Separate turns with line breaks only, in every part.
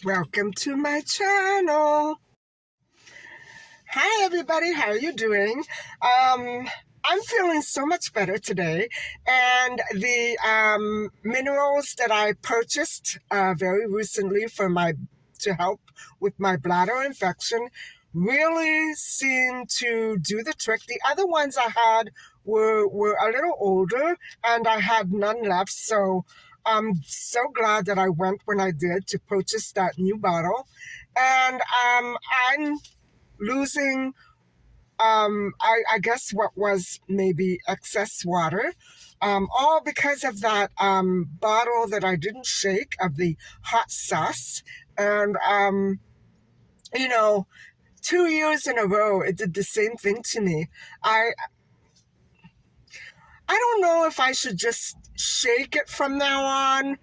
Welcome to my channel. Hi everybody, how are you doing? I'm feeling so much better today, and the minerals that I purchased very recently to help with my bladder infection really seem to do the trick. The other ones I had were a little older, and I had none left, so I'm so glad that I went when I did to purchase that new bottle. And I'm losing, I guess what was maybe excess water, all because of that bottle that I didn't shake of the hot sauce. And, you know, 2 years in a row, it did the same thing to me. I don't know if I should just shake it from now on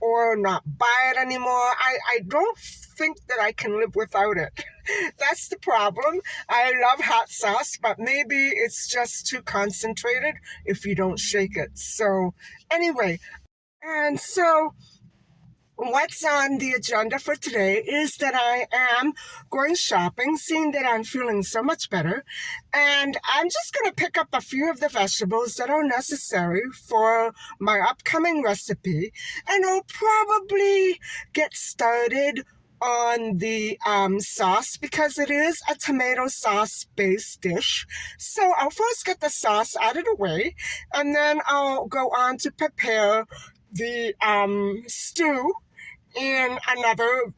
or not buy it anymore. I don't think that I can live without it. That's the problem. I love hot sauce, but maybe it's just too concentrated if you don't shake it. So anyway, and so what's on the agenda for today is that I am going shopping, seeing that I'm feeling so much better, and I'm just going to pick up a few of the vegetables that are necessary for my upcoming recipe, and I'll probably get started on the sauce because it is a tomato sauce based dish. So I'll first get the sauce out of the way, and then I'll go on to prepare the stew in another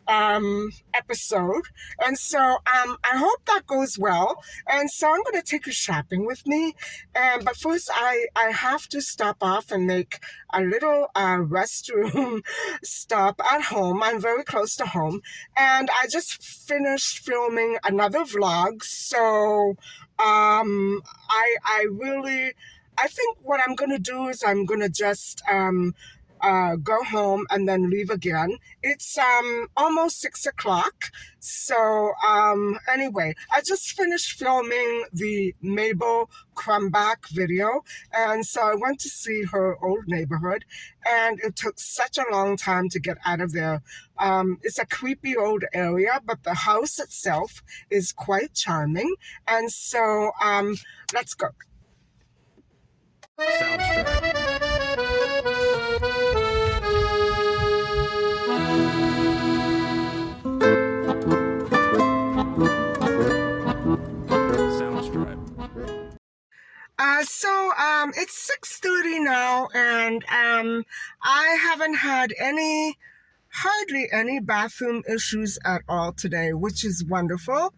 episode. And so I hope that goes well. And so I'm going to take you shopping with me. But first, I have to stop off and make a little restroom stop at home. I'm very close to home. And I just finished filming another vlog. So I think what I'm going to do is I'm going to just go home and then leave again. It's almost 6 o'clock. So anyway, I just finished filming the Mabel Crumbach video, and so I went to see her old neighborhood, and it took such a long time to get out of there. It's a creepy old area, but the house itself is quite charming, and so let's go. It's 6:30 now, and I haven't had hardly any bathroom issues at all today, which is wonderful.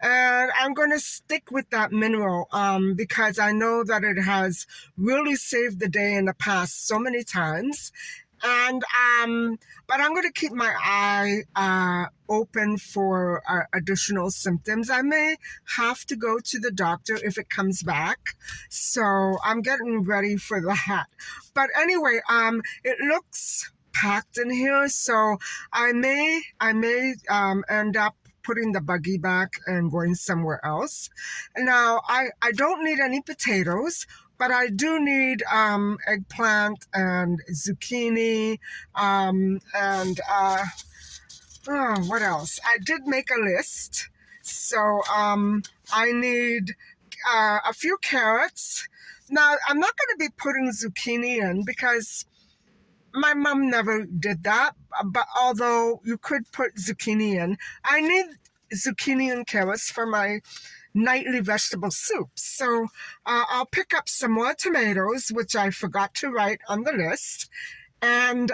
And I'm going to stick with that mineral because I know that it has really saved the day in the past so many times. And but I'm going to keep my eye open for additional symptoms. I may have to go to the doctor if it comes back, so I'm getting ready for that. But anyway, it looks packed in here, so I may end up putting the buggy back and going somewhere else. Now, I don't need any potatoes, but I do need eggplant and zucchini and what else? I did make a list. So I need a few carrots. Now, I'm not going to be putting zucchini in because my mom never did that, but although you could put zucchini in, I need zucchini and carrots for my nightly vegetable soup. So I'll pick up some more tomatoes, which I forgot to write on the list. And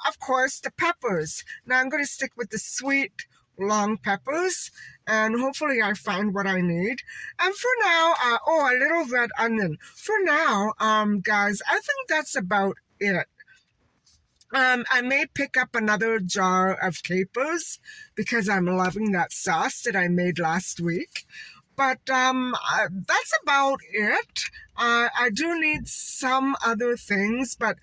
of course, the peppers. Now I'm going to stick with the sweet long peppers, and hopefully I find what I need. And for now, a little red onion. For now, guys, I think that's about it. I may pick up another jar of capers because I'm loving that sauce that I made last week. But that's about it. I do need some other things, but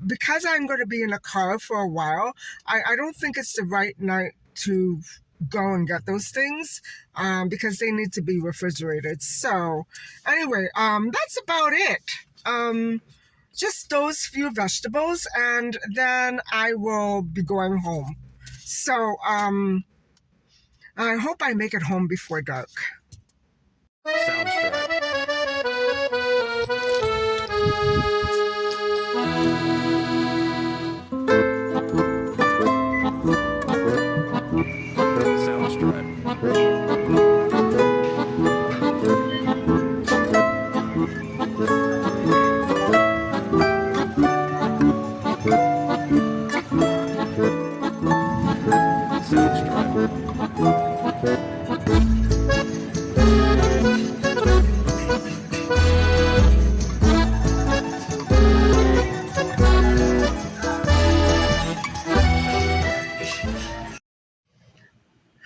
because I'm going to be in a car for a while, I don't think it's the right night to go and get those things because they need to be refrigerated. So, anyway, that's about it. Um, just those few vegetables, and then I will be going home. So, I hope I make it home before dark.
Soundstripe. Soundstripe. Soundstripe. Soundstripe.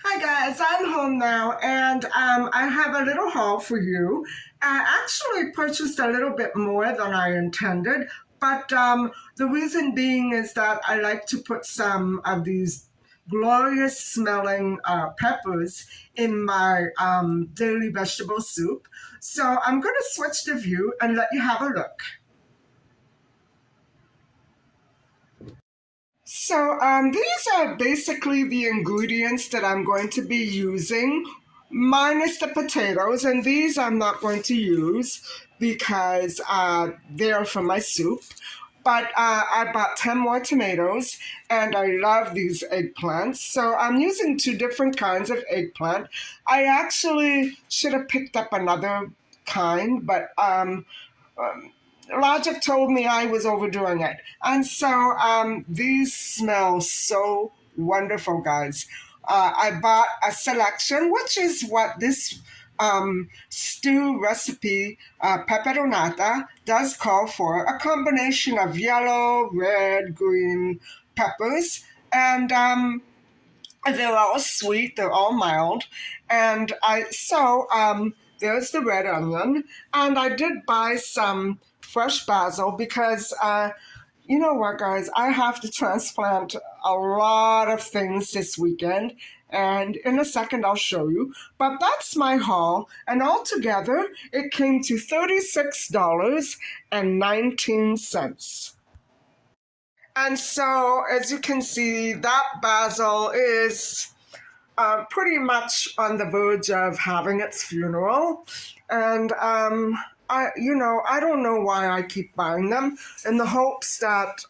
Hi guys, I'm home now, and I have a little haul for you. I actually purchased a little bit more than I intended, but the reason being is that I like to put some of these glorious smelling peppers in my daily vegetable soup. So I'm going to switch the view and let you have a look. So these are basically the ingredients that I'm going to be using, minus the potatoes, and these I'm not going to use because they're for my soup. But I bought 10 more tomatoes, and I love these eggplants. So I'm using two different kinds of eggplant. I actually should have picked up another kind, but um, logic told me I was overdoing it. And so these smell so wonderful, guys. I bought a selection, which is what this stew recipe, Peperonata, does call for, a combination of yellow, red, green peppers. And they're all sweet, they're all mild. And there's the red onion. And I did buy some fresh basil because you know what, guys? I have to transplant a lot of things this weekend, and in a second I'll show you. But that's my haul, and altogether it came to $36.19. And so, as you can see, that basil is pretty much on the verge of having its funeral. And I don't know why I keep buying them in the hopes that,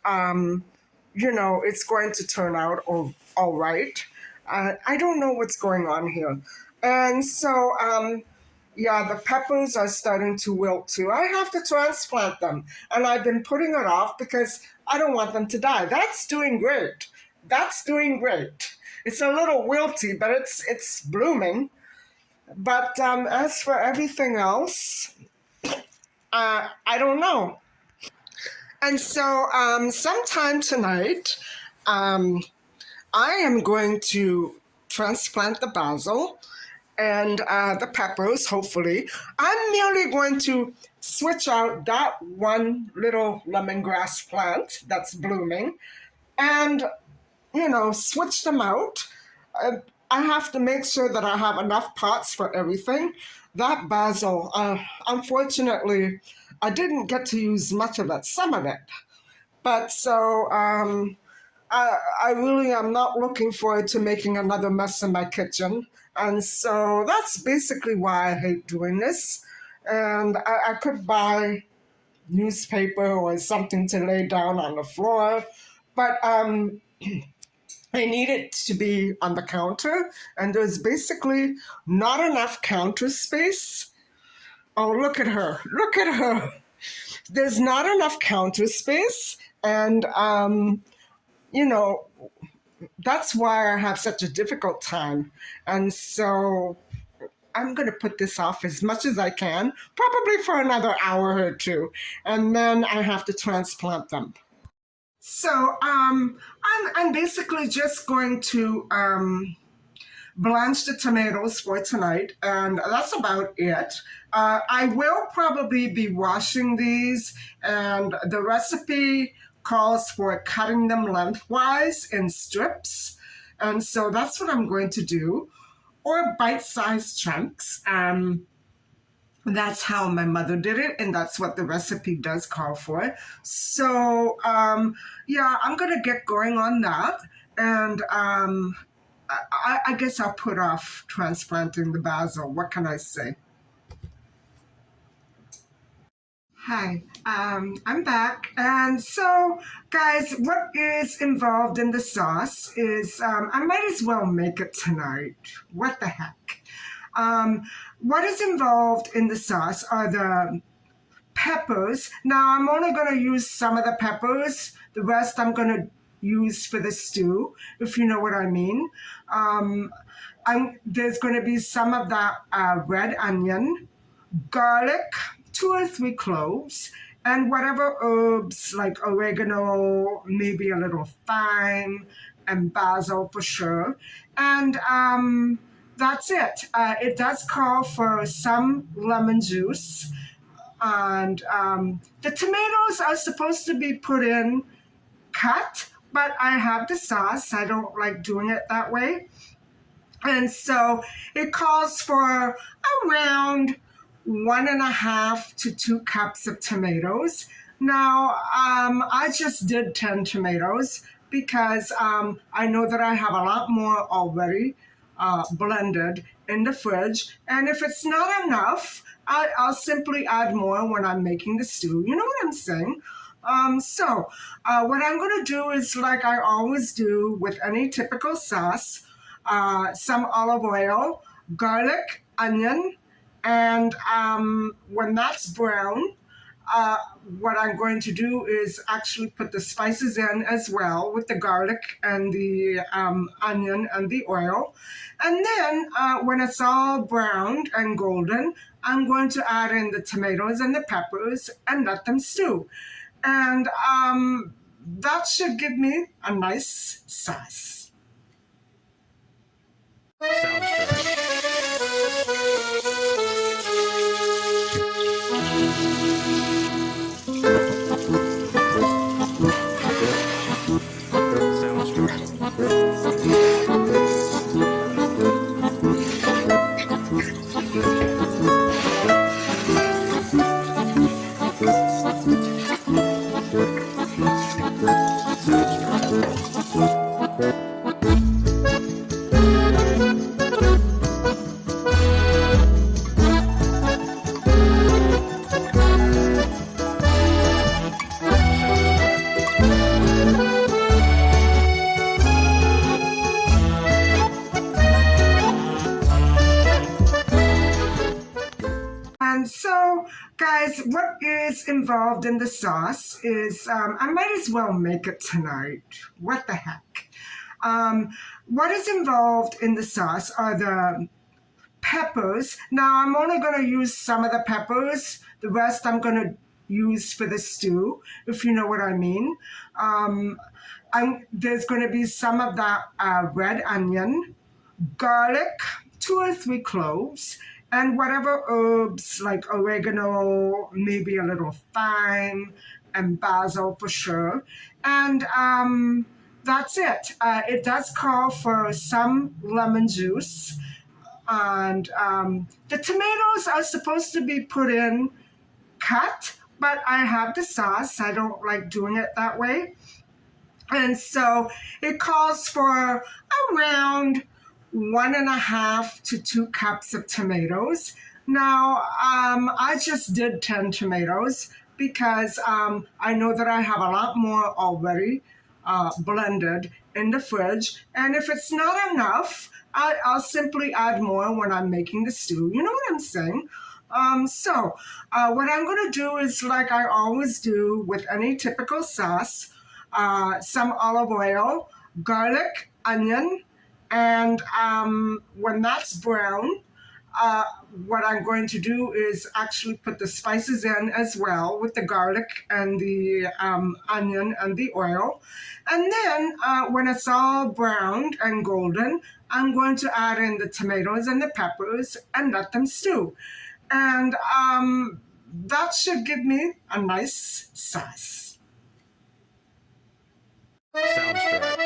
it's going to turn out all right. I don't know what's going on here. And so, yeah, the peppers are starting to wilt too. I have to transplant them, and I've been putting it off because I don't want them to die. That's doing great. That's doing great. It's a little wilty, but it's blooming. But as for everything else, I don't know. And so sometime tonight, um, I am going to transplant the basil and the peppers, hopefully. I'm merely going to switch out that one little lemongrass plant that's blooming and, switch them out. Uh, I have to make sure that I have enough pots for everything. That basil, unfortunately, I didn't get to use much of it, some of it. But so I really am not looking forward to making another mess in my kitchen. And so that's basically why I hate doing this. And I could buy newspaper or something to lay down on the floor, but I need it to be on the counter, and there's basically not enough counter space. Oh, look at her. Look at her. There's not enough counter space, and you know, that's why I have such a difficult time. And so I'm going to put this off as much as I can, probably for another hour or two, and then I have to transplant them. So I'm basically just going to blanch the tomatoes for tonight, and that's about it. I will probably be washing these, and the recipe calls for cutting them lengthwise in strips. And so that's what I'm going to do, or bite sized chunks. That's how my mother did it, and that's what the recipe does call for. So, yeah, I'm going to get going on that. And I guess I'll put off transplanting the basil. What can I say? Hi, I'm back. And so, guys, what is involved in the sauce is I might as well make it tonight. What the heck? Um, what is involved in the sauce are the peppers. Now, I'm only going to use some of the peppers, the rest I'm going to use for the stew, if you know what I mean. Um, there's going to be some of that red onion, garlic, 2 or 3 cloves, and whatever herbs like oregano, maybe a little thyme, and basil for sure. And that's it. It does call for some lemon juice. And the tomatoes are supposed to be put in cut, but I have the sauce. I don't like doing it that way. And so it calls for around 1.5 to 2 cups of tomatoes. Now, I just did 10 tomatoes because I know that I have a lot more already blended in the fridge. And if it's not enough, I'll simply add more when I'm making the stew. You know what I'm saying? What I'm going to do is like I always do with any typical sauce, some olive oil, garlic, onion, and when that's brown, uh, what I'm going to do is actually put the spices in as well with the garlic and the onion and the oil. And then when it's all browned and golden, I'm going to add in the tomatoes and the peppers and let them stew. And that should give me a nice sauce.
Sounds great. Sounds great. Sounds great. Sounds great.
And so, guys, what is involved in the sauce is I might as well make it tonight. What the heck? What is involved in the sauce are the peppers. Now, I'm only going to use some of the peppers, the rest I'm going to use for the stew, if you know what I mean. Um, there's going to be some of that red onion, garlic, 2 or 3 cloves, and whatever herbs like oregano, maybe a little thyme, and basil for sure. And that's it. It does call for some lemon juice. And the tomatoes are supposed to be put in cut, but I have the sauce. I don't like doing it that way. And so it calls for around 1.5 to 2 cups of tomatoes. Now, I just did 10 tomatoes because I know that I have a lot more already blended in the fridge. And if it's not enough, I'll simply add more when I'm making the stew. You know what I'm saying? What I'm going to do is like I always do with any typical sauce, some olive oil, garlic, onion, and when that's brown, uh, what I'm going to do is actually put the spices in as well with the garlic and the onion and the oil. And then when it's all browned and golden, I'm going to add in the tomatoes and the peppers and let them stew. And that should give me a nice sauce.
Sounds dry.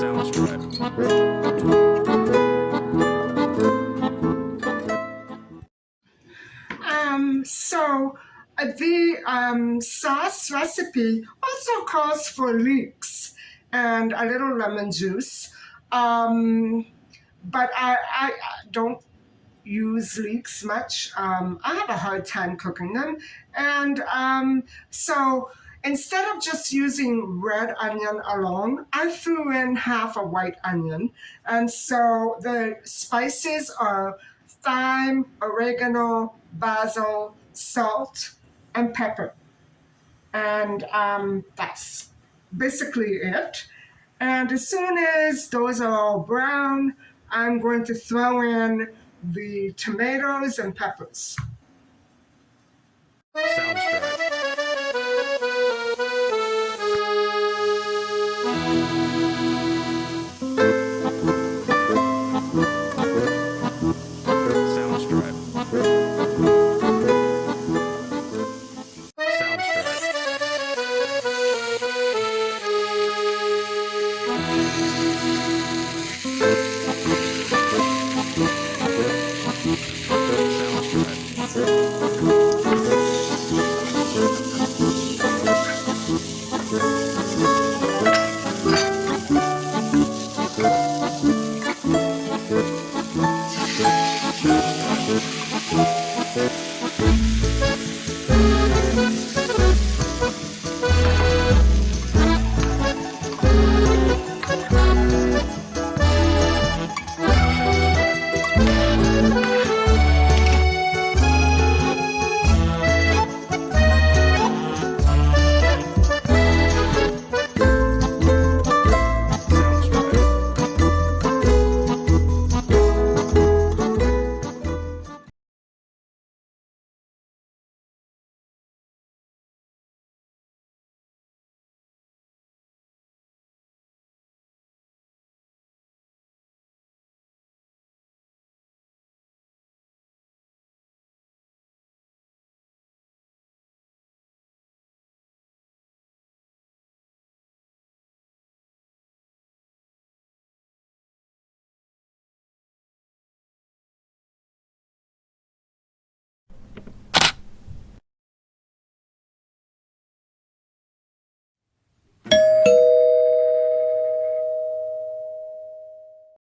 Sounds dry.
The sauce recipe also calls for leeks and a little lemon juice. Um, but I don't use leeks much. I have a hard time cooking them. And so instead of just using red onion alone, I threw in half a white onion. And so the spices are thyme, oregano, basil, salt, and pepper. And that's basically it. And as soon as those are all brown, I'm going to throw in the tomatoes and peppers.
Sounds dry.